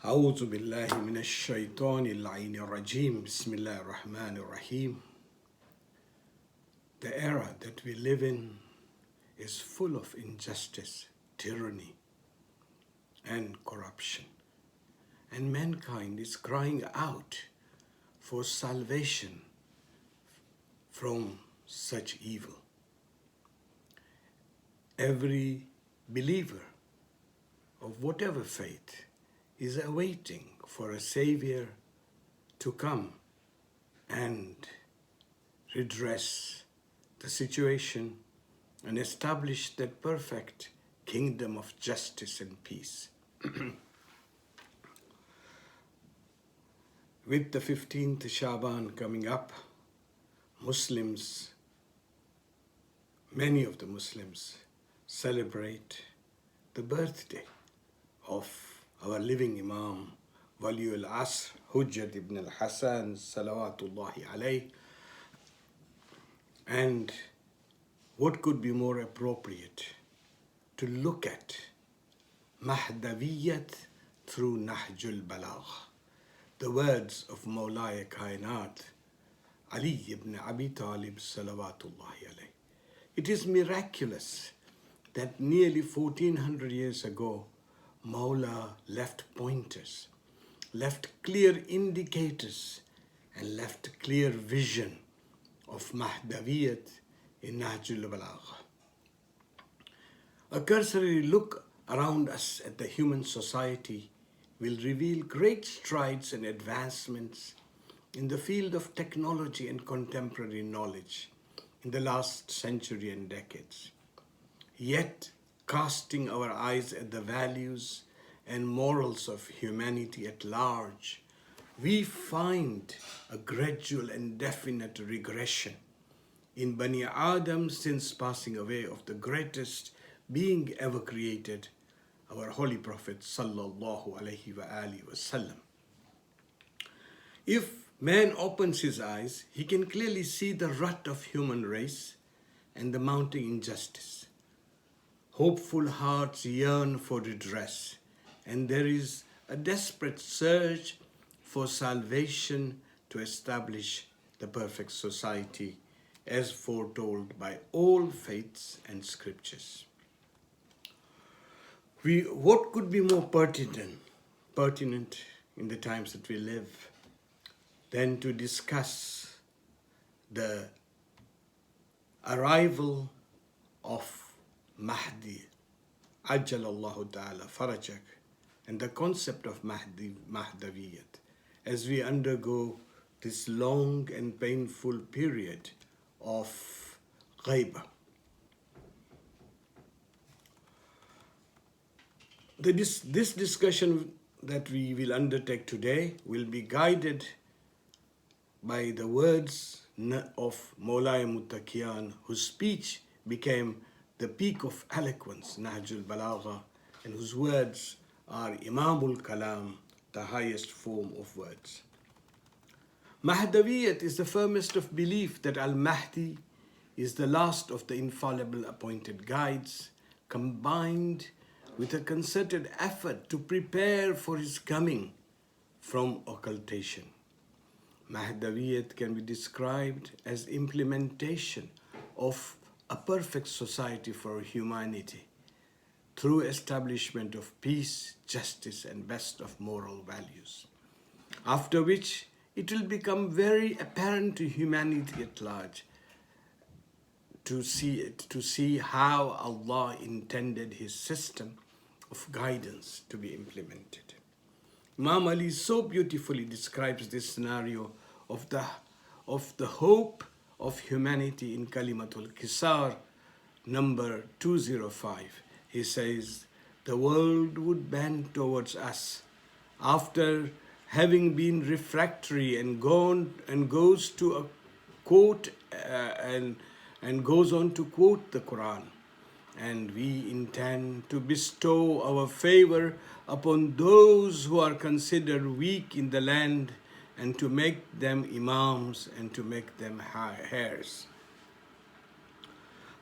أعوذ بالله من الشيطان اللعين الرجيم بسم الله الرحمن الرحيم. The era that we live in is full of injustice, tyranny, and corruption. And mankind is crying out for salvation from such evil. Every believer of whatever faith is awaiting for a savior to come and redress the situation and establish that perfect kingdom of justice and peace. With the 15th Shaban coming up, many of the Muslims celebrate the birthday of our living Imam, Wali al-Asr, Hujjat ibn al-Hasan, salawatullahi alayh. And what could be more appropriate to look at Mahdaviyat through Nahjul Balagha, the words of Mawlaya Kainat, Ali ibn Abi Talib, salawatullahi alayh. It is miraculous that nearly 1400 years ago, Mawla left pointers, left clear indicators, and left clear vision of Mahdaviyat in Nahjul Balagha. A cursory look around us at the human society will reveal great strides and advancements in the field of technology and contemporary knowledge in the last century and decades. Yet, casting our eyes at the values and morals of humanity at large, we find a gradual and definite regression in Bani Adam since passing away of the greatest being ever created, our Holy Prophet sallallahu alaihi wasallam. If man opens his eyes, he can clearly see the rut of human race and the mounting injustice. Hopeful hearts yearn for redress, and there is a desperate search for salvation to establish the perfect society as foretold by all faiths and scriptures. What could be more pertinent in the times that we live than to discuss the arrival of Mahdi, Ajjalallahu Ta'ala Farajak, and the concept of Mahdaviyat as we undergo this long and painful period of ghaiba. This discussion that we will undertake today will be guided by the words of Mawlaya Muttaqiyan, whose speech became the peak of eloquence, Nahjul Balagha, and whose words are Imamul Kalam, the highest form of words. Mahdaviyat is the firmest of belief that Al-Mahdi is the last of the infallible appointed guides, combined with a concerted effort to prepare for his coming from occultation. Mahdaviyat can be described as implementation of a perfect society for humanity through establishment of peace, justice, and best of moral values. After which, it will become very apparent to humanity at large to see how Allah intended his system of guidance to be implemented. Imam Ali so beautifully describes this scenario of the hope of humanity in Kalimatul Kisar, number 205. He says, the world would bend towards us after having been refractory and goes to a quote and goes on to quote the Quran. And we intend to bestow our favor upon those who are considered weak in the land and to make them imams and to make them heirs.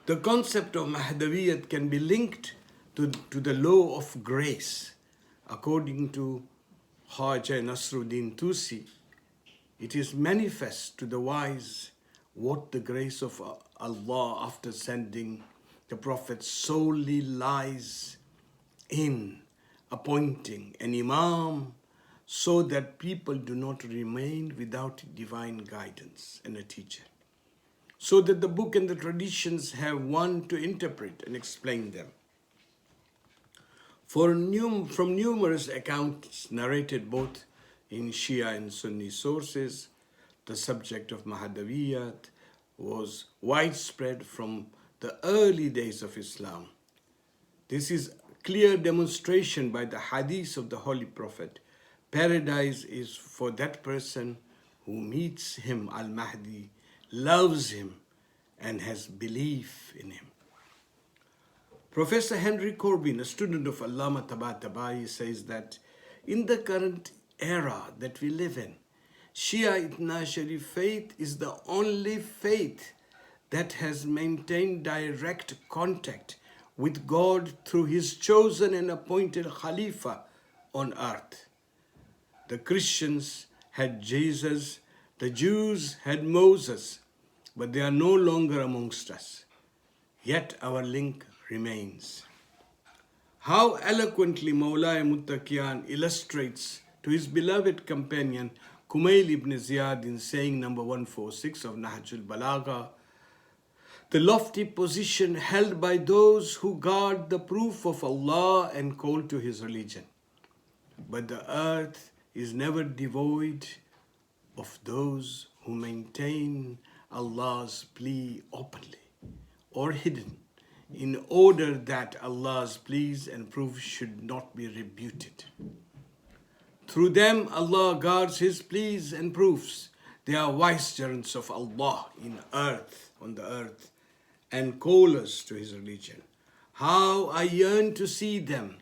The concept of Mahdaviyat can be linked to the law of grace, according to Khaja Nasruddin Tusi, it is manifest to the wise what the grace of Allah after sending the Prophet solely lies in appointing an Imam so that people do not remain without divine guidance and a teacher, so that the book and the traditions have one to interpret and explain them. From numerous accounts narrated both in Shia and Sunni sources, the subject of Mahdaviyat was widespread from the early days of Islam. This is clear demonstration by the hadith of the Holy Prophet. Paradise is for that person who meets him, Al-Mahdi, loves him, and has belief in him. Professor Henry Corbin, a student of Allama Tabatabai, says that in the current era that we live in, Shia Itna Sharif faith is the only faith that has maintained direct contact with God through his chosen and appointed Khalifa on earth. The Christians had Jesus, the Jews had Moses, but they are no longer amongst us. Yet our link remains. How eloquently Mawlaya Muttaqiyan illustrates to his beloved companion Kumail ibn Ziyad in saying number 146 of Nahjul Balagha, the lofty position held by those who guard the proof of Allah and call to his religion. But the earth is never devoid of those who maintain Allah's plea openly or hidden, in order that Allah's pleas and proofs should not be rebuted. Through them, Allah guards his pleas and proofs. They are vicegerents of Allah on the earth, and callers to his religion. How I yearn to see them.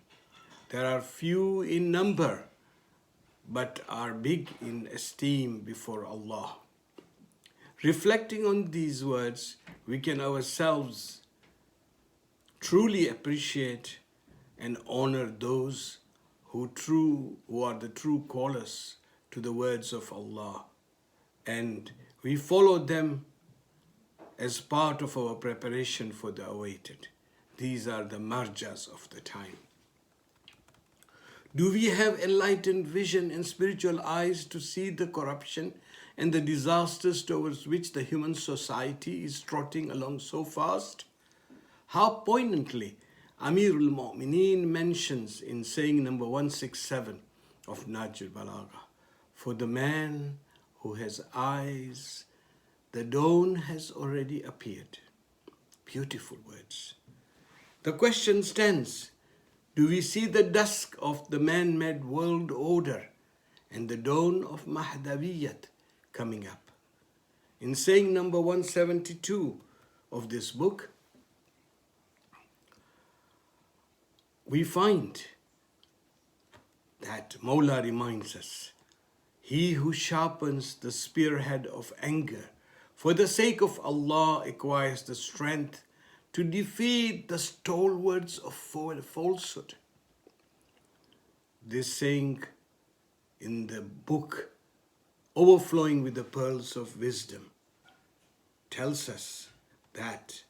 There are few in number, but are big in esteem before Allah. Reflecting on these words, we can ourselves truly appreciate and honor those who are the true callers to the words of Allah, and we follow them as part of our preparation for the awaited. These are the marjas of the time. Do we have enlightened vision and spiritual eyes to see the corruption and the disasters towards which the human society is trotting along so fast? How poignantly Amirul Mu'mineen mentions in saying number 167 of Nahjul Balagha, for the man who has eyes, the dawn has already appeared. Beautiful words. The question stands, do we see the dusk of the man-made world order and the dawn of Mahdaviyat coming up? In saying number 172 of this book, we find that Mawla reminds us, he who sharpens the spearhead of anger for the sake of Allah acquires the strength to defeat the stalwarts of falsehood. This saying in the book, overflowing with the pearls of wisdom, tells us that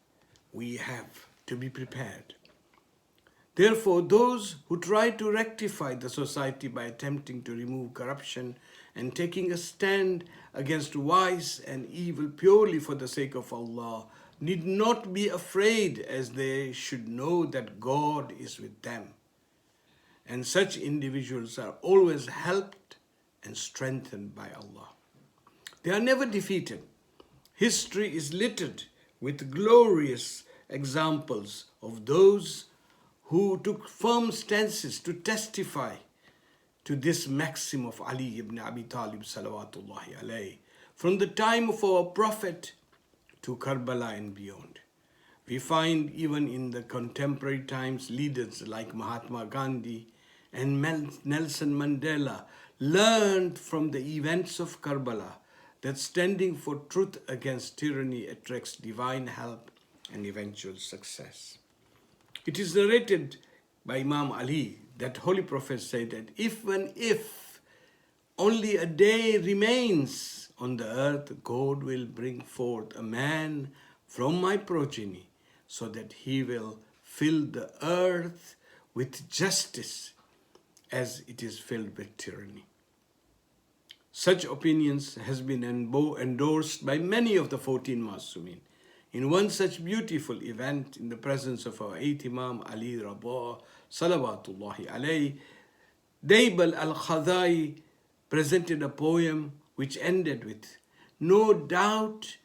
we have to be prepared. Therefore, those who try to rectify the society by attempting to remove corruption and taking a stand against vice and evil purely for the sake of Allah need not be afraid, as they should know that God is with them. And such individuals are always helped and strengthened by Allah. They are never defeated. History is littered with glorious examples of those who took firm stances to testify to this maxim of Ali ibn Abi Talib salawatullahi alayhi, from the time of our Prophet to Karbala and beyond. We find even in the contemporary times leaders like Mahatma Gandhi and Nelson Mandela learned from the events of Karbala that standing for truth against tyranny attracts divine help and eventual success. It is narrated by Imam Ali that Holy Prophet said that if only a day remains on the earth, God will bring forth a man from my progeny, so that he will fill the earth with justice as it is filled with tyranny. Such opinions has been endorsed by many of the 14 Masumin. In one such beautiful event, in the presence of our 8th Imam Ali Raza, Salawatullahi alayhi, Daybal al-Khadai presented a poem which ended with, "No doubt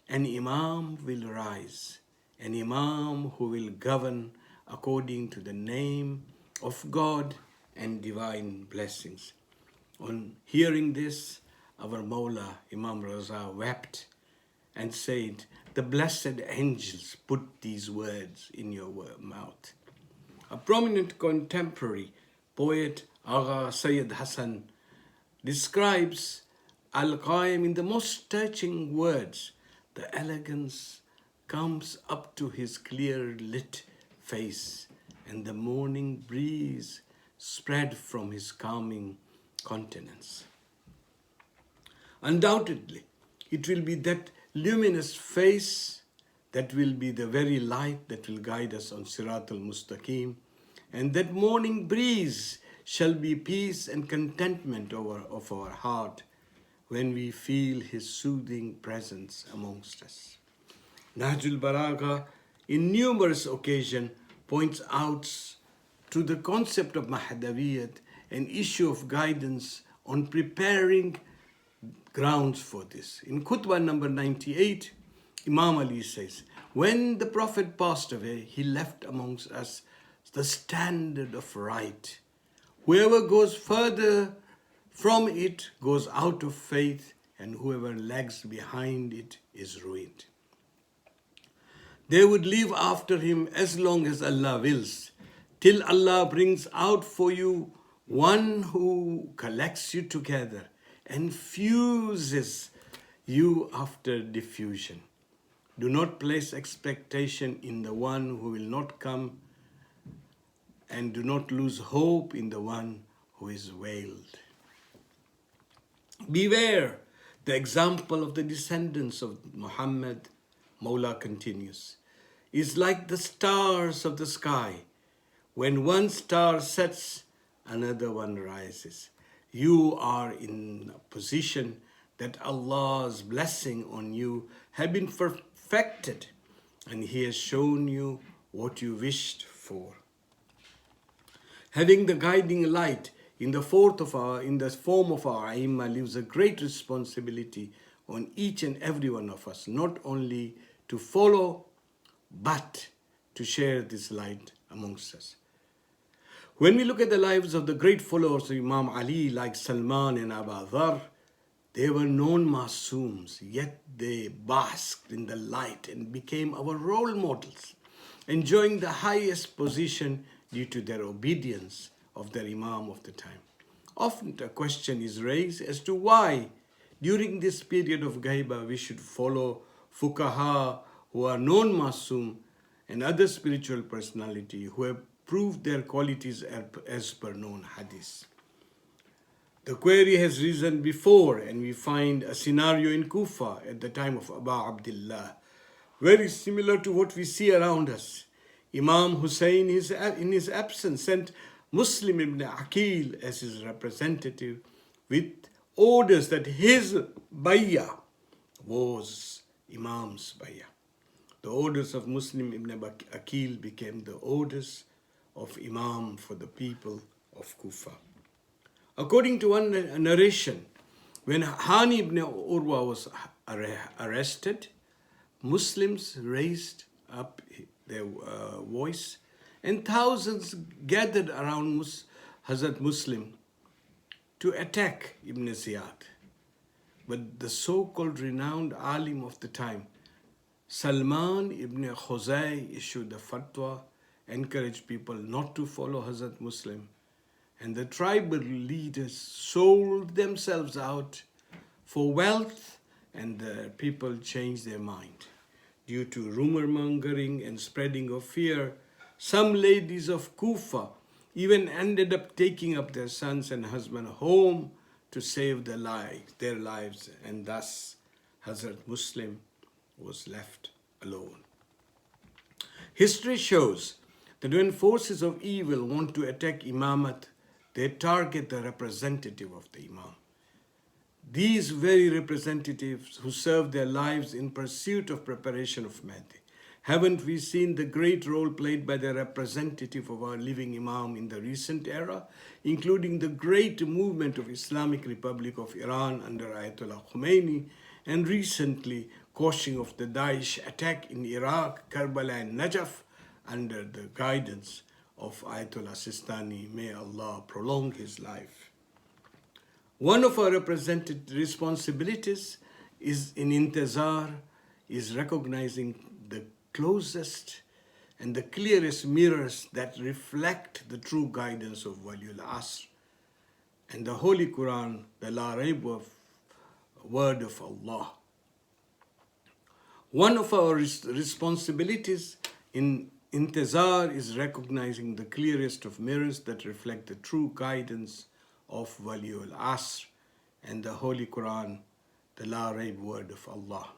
an Imam will rise, an Imam who will govern according to the name of God and divine blessings." On hearing this, our Mawla, Imam Raza, wept and said, "The blessed angels put these words in your mouth." A prominent contemporary poet, Agha Sayyid Hassan, describes Al-Qaim in the most touching words. The elegance comes up to his clear lit face, and the morning breeze spread from his calming countenance. Undoubtedly, it will be that luminous face that will be the very light that will guide us on Sirat al-Mustaqim, and that morning breeze shall be peace and contentment of our heart when we feel his soothing presence amongst us. Nahjul Balagha, in numerous occasions, points out to the concept of Mahdaviyat, an issue of guidance on preparing grounds for this. In Khutbah number 98, Imam Ali says, "When the Prophet passed away, he left amongst us the standard of right. Whoever goes further from it goes out of faith, and whoever lags behind it is ruined. They would live after him as long as Allah wills, till Allah brings out for you one who collects you together and fuses you after diffusion. Do not place expectation in the one who will not come, and do not lose hope in the one who is veiled." Beware the example of the descendants of Muhammad, Mawla continues, is like the stars of the sky. When one star sets, another one rises. You are in a position that Allah's blessing on you have been perfected, and He has shown you what you wished for. Having the guiding light in the form of our Aimma leaves a great responsibility on each and every one of us, not only to follow, but to share this light amongst us. When we look at the lives of the great followers of Imam Ali, like Salman and Abu Dhar, they were known Masooms, yet they basked in the light and became our role models, enjoying the highest position due to their obedience of their Imam of the time. Often a question is raised as to why, during this period of Ghaiba, we should follow Fuqaha who are known Masoom and other spiritual personality who have proved their qualities as per known hadith. The query has risen before, and we find a scenario in Kufa at the time of Abu Abdullah, very similar to what we see around us. Imam Hussain, in his absence, sent Muslim ibn Aqil as his representative with orders that his bay'ah was Imam's bay'ah. The orders of Muslim ibn Aqil became the orders of Imam for the people of Kufa. According to one narration, when Hani ibn Urwa was arrested, Muslims raised up their voice, and thousands gathered around Hazrat Muslim to attack Ibn Ziyad. But the so-called renowned alim of the time, Salman ibn Khuzay, issued a fatwa, encouraged people not to follow Hazrat Muslim, and the tribal leaders sold themselves out for wealth, and the people changed their mind. Due to rumor mongering and spreading of fear, some ladies of Kufa even ended up taking up their sons and husbands home to save their lives, and thus Hazrat Muslim was left alone. History shows that when forces of evil want to attack Imamat, they target the representative of the Imam. These very representatives who serve their lives in pursuit of preparation of Mahdi. Haven't we seen the great role played by the representative of our living Imam in the recent era, including the great movement of Islamic Republic of Iran under Ayatollah Khomeini, and recently quashing of the Daesh attack in Iraq, Karbala and Najaf under the guidance of Ayatollah Sistani. May Allah prolong his life. One of our represented responsibilities is in Intizar is recognizing the closest and the clearest mirrors that reflect the true guidance of Waliul Asr and the Holy Quran, the La Raib word of Allah. One of our responsibilities in Intizar is recognizing the clearest of mirrors that reflect the true guidance of Waliul Asr and the Holy Quran, the La Raib word of Allah.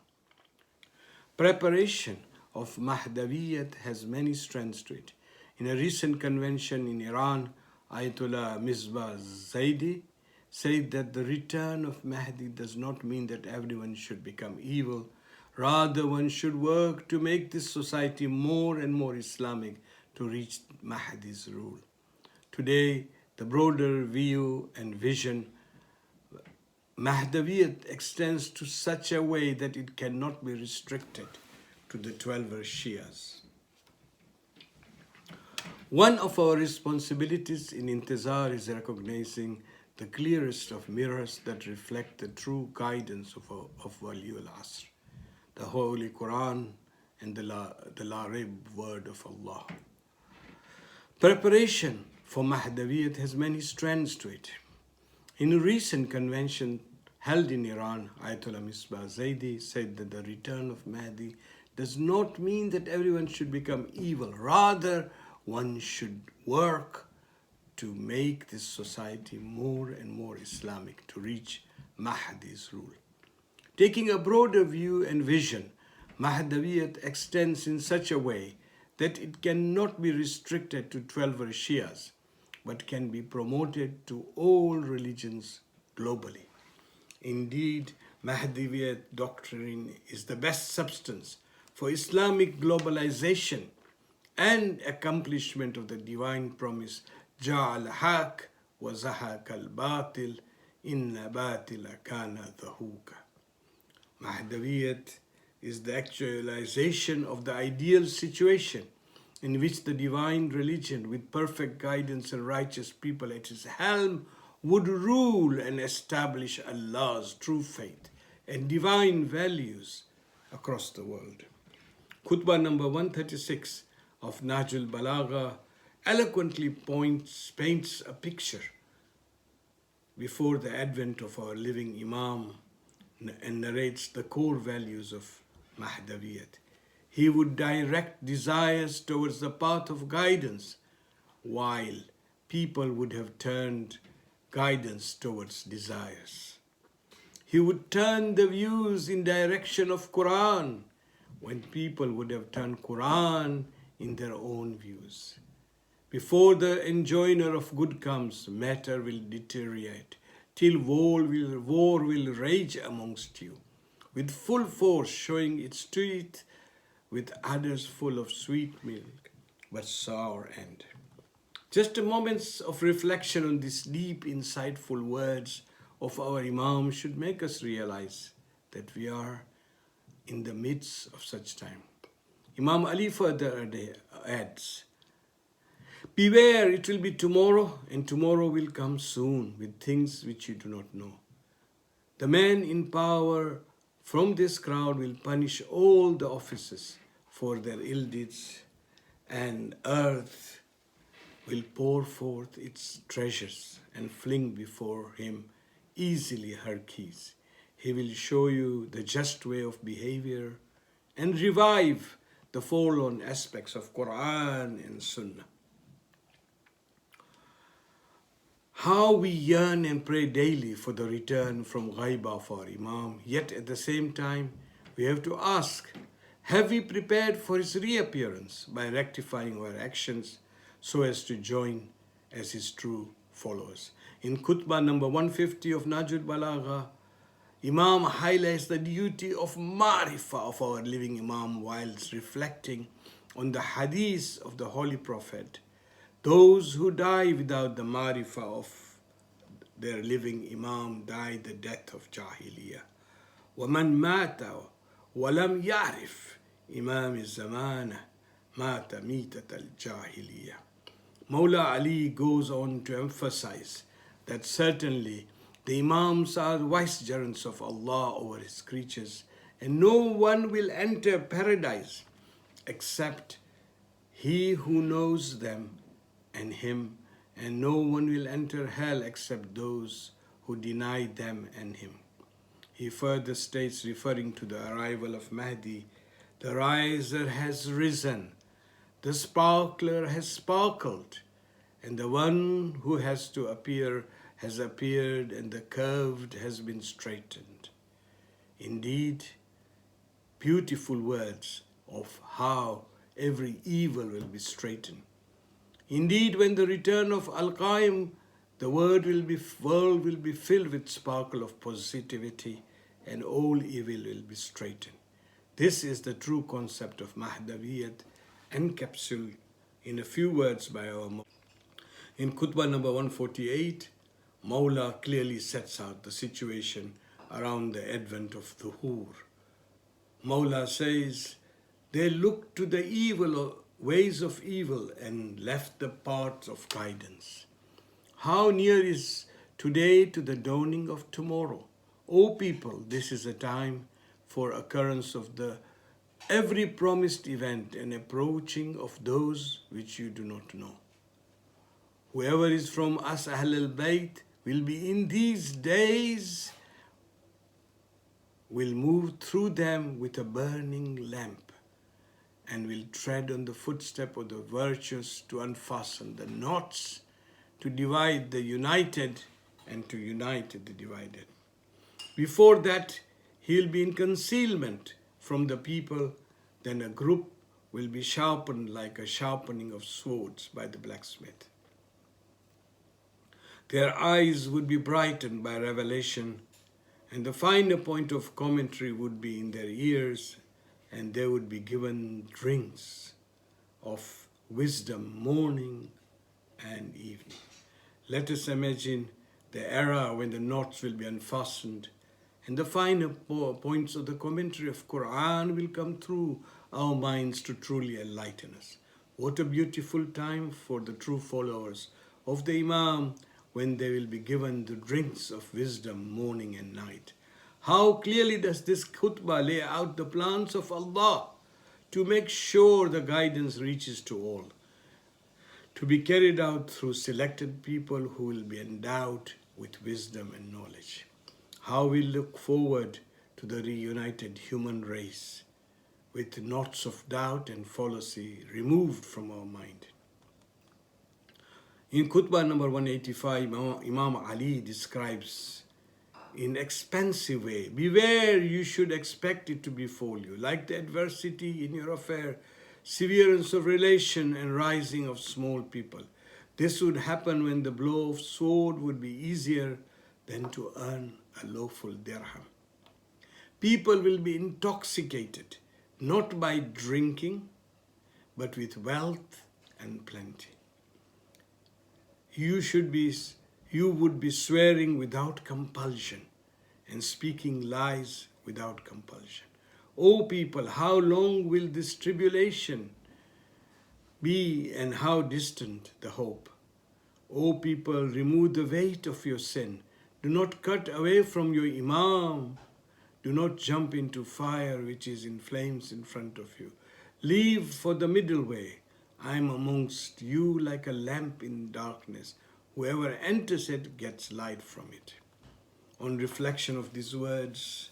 Preparation of Mahdaviyat has many strands to it. In a recent convention in Iran, Ayatollah Misbah Zaidi said that the return of Mahdi does not mean that everyone should become evil. Rather, one should work to make this society more and more Islamic to reach Mahdi's rule. Today, the broader view and vision Mahdaviyat extends to such a way that it cannot be restricted to the 12 Shias. One of our responsibilities in Intizar is recognizing the clearest of mirrors that reflect the true guidance of Waliul Asr, the Holy Quran and the La Raib word of Allah. Preparation for Mahdaviyat has many strands to it. In a recent convention held in Iran, Ayatollah Misbah Zaidi said that the return of Mahdi does not mean that everyone should become evil. Rather, one should work to make this society more and more Islamic to reach Mahdi's rule. Taking a broader view and vision, Mahdaviyat extends in such a way that it cannot be restricted to 12 Shias, but can be promoted to all religions globally. Indeed, Mahdaviyat doctrine is the best substance for Islamic globalization and accomplishment of the divine promise, Ja'al haq wa zahaq al-batil, inna batila kana zahuka. Mahdaviyat is the actualization of the ideal situation in which the divine religion with perfect guidance and righteous people at its helm would rule and establish Allah's true faith and divine values across the world. Khutbah number 136 of Nahjul Balagha eloquently paints a picture before the advent of our living Imam and narrates the core values of Mahdaviyat. He would direct desires towards the path of guidance, while people would have turned guidance towards desires. He would turn the views in direction of Quran, when people would have turned Quran in their own views. Before the enjoiner of good comes, matter will deteriorate, till war will rage amongst you, with full force showing its teeth, with udders full of sweet milk, but sour end. Just a moment of reflection on these deep, insightful words of our Imam should make us realize that we are in the midst of such time. Imam Ali further adds, beware, it will be tomorrow, and tomorrow will come soon with things which you do not know. The man in power from this crowd will punish all the officers for their ill deeds, and earth will pour forth its treasures and fling before him easily her keys. He will show you the just way of behavior and revive the forlorn aspects of Quran and Sunnah. How we yearn and pray daily for the return from ghaibah of our Imam, yet at the same time, we have to ask, have we prepared for his reappearance by rectifying our actions so as to join as his true followers? In khutbah number 150 of Nahjul Balagha, Imam highlights the duty of marifah of our living Imam whilst reflecting on the hadith of the Holy Prophet. Those who die without the marifah of their living Imam die the death of Jahiliyyah. وَمَنْ مَاتَ وَلَمْ يَعْرِفْ إِمَامِ الزَّمَانَ مَاتَ مِيتَةَ الْجَاهِلِيَّةِ. Mawla Ali goes on to emphasize that certainly the Imams are vicegerents of Allah over his creatures, and no one will enter paradise except he who knows them and him, and no one will enter hell except those who deny them and him. He further states, referring to the arrival of Mahdi, the riser has risen, the sparkler has sparkled, and the one who has to appear has appeared, and the curved has been straightened. Indeed, beautiful words of how every evil will be straightened. Indeed, when the return of Al-Qaim, the world will be filled with sparkle of positivity, and all evil will be straightened. This is the true concept of Mahdaviyat, encapsulated in a few words by our Mawla. In khutbah number 148, Mawla clearly sets out the situation around the advent of Dhuhur. Mawla says, they looked to the evil ways of evil and left the paths of guidance. How near is today to the dawning of tomorrow? O people, this is a time for occurrence of the every promised event and approaching of those which you do not know. Whoever is from us Ahl al-Bayt will be in these days, will move through them with a burning lamp, and will tread on the footstep of the virtuous to unfasten the knots, to divide the united and to unite the divided. Before that, he'll be in concealment from the people, then a group will be sharpened like a sharpening of swords by the blacksmith. Their eyes would be brightened by revelation, and the finer point of commentary would be in their ears, and they would be given drinks of wisdom morning and evening. Let us imagine the era when the knots will be unfastened and the finer points of the commentary of Quran will come through our minds to truly enlighten us. What a beautiful time for the true followers of the Imam when they will be given the drinks of wisdom morning and night. How clearly does this khutbah lay out the plans of Allah to make sure the guidance reaches to all, to be carried out through selected people who will be endowed with wisdom and knowledge. How we look forward to the reunited human race with knots of doubt and fallacy removed from our mind. In khutbah number 185, Imam Ali describes in expansive way, beware, you should expect it to befall you, like the adversity in your affair, severance of relation and rising of small people. This would happen when the blow of sword would be easier than to earn a lawful dirham. People will be intoxicated, not by drinking, but with wealth and plenty. You would be swearing without compulsion and speaking lies without compulsion. O people, how long will this tribulation be and how distant the hope? O people, remove the weight of your sin. Do not cut away from your Imam. Do not jump into fire which is in flames in front of you. Leave for the middle way. I am amongst you like a lamp in darkness. Whoever enters it gets light from it. On reflection of these words,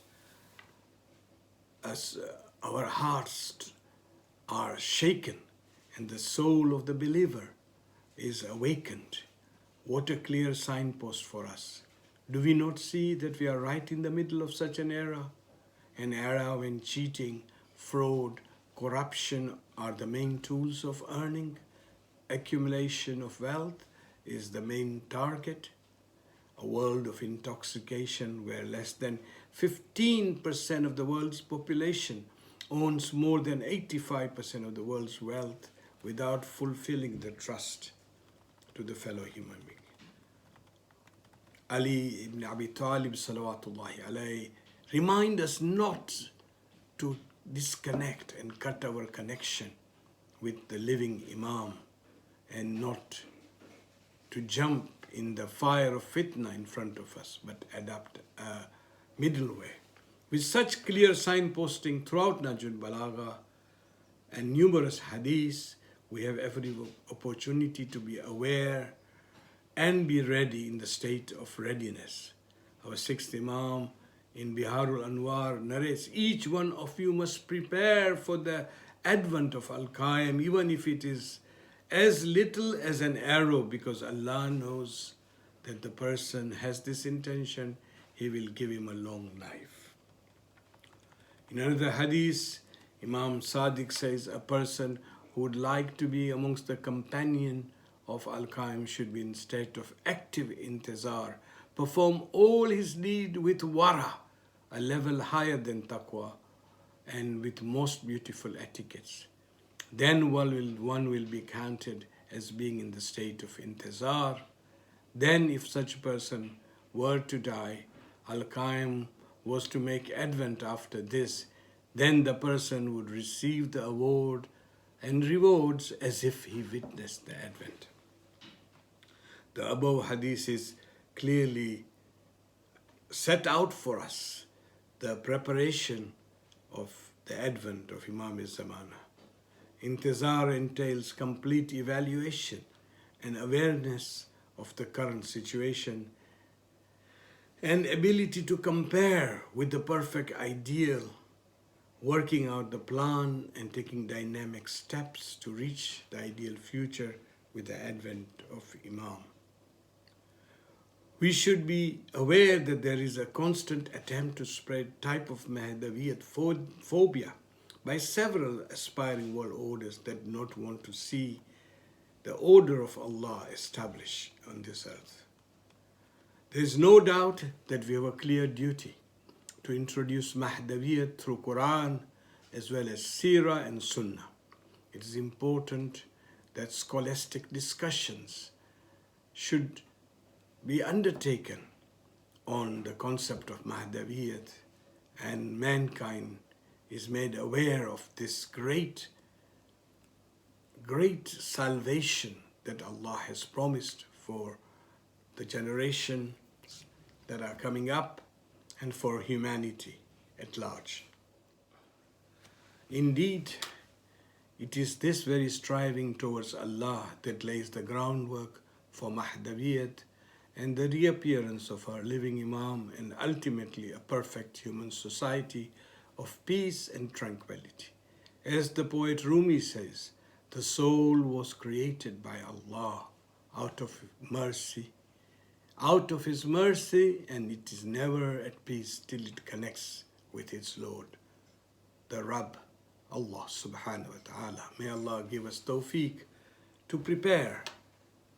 as our hearts are shaken and the soul of the believer is awakened, What a clear signpost for us. Do we not see that we are right in the middle of such an era? An era when cheating, fraud, corruption are the main tools of earning, accumulation of wealth is the main target, a world of intoxication where less than 15% of the world's population owns more than 85% of the world's wealth without fulfilling the trust to the fellow human being. Ali ibn Abi Talib salawatullahi alayhi remind us not to disconnect and cut our connection with the living Imam and not to jump in the fire of fitna in front of us, but adopt a middle way. With such clear signposting throughout Nahjul Balagha and numerous hadiths, we have every opportunity to be aware and be ready in the state of readiness. Our sixth Imam in Biharul Anwar narrates, each one of you must prepare for the advent of Al-Qaim, even if it is as little as an arrow, because Allah knows that the person has this intention, He will give him a long life. In another hadith, Imam Sadiq says, a person who would like to be amongst the companion of Al-Qaim should be in state of active intizar, perform all his deed with wara, a level higher than taqwa, and with most beautiful etiquettes. Then one will be counted as being in the state of intizar. Then if such a person were to die, Al-Qaim was to make advent after this, then the person would receive the award and rewards as if he witnessed the advent. The above hadith is clearly set out for us the preparation of the advent of Imam al-Zamana. Intizar entails complete evaluation and awareness of the current situation and ability to compare with the perfect ideal, working out the plan and taking dynamic steps to reach the ideal future with the advent of Imam. We should be aware that there is a constant attempt to spread type of Mahdaviyat phobia by several aspiring world orders that do not want to see the order of Allah established on this earth. There is no doubt that we have a clear duty to introduce Mahdaviyat through Quran as well as Seerah and Sunnah. It is important that scholastic discussions should be undertaken on the concept of Mahdaviyat, and mankind is made aware of this great salvation that Allah has promised for the generation that are coming up and for humanity at large. Indeed, it is this very striving towards Allah that lays the groundwork for Mahdaviyat and the reappearance of our living Imam, and ultimately a perfect human society of peace and tranquility. As the poet Rumi says, the soul was created by Allah out of mercy, and it is never at peace till it connects with its Lord, the Rabb, Allah subhanahu wa ta'ala. May Allah give us tawfiq to prepare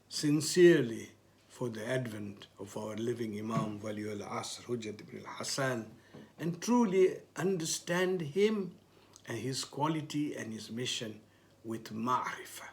sincerely for the advent of our living Imam Wali al-Asr, Hujjat ibn al-Hasan, and truly understand him and his quality and his mission with ma'rifah.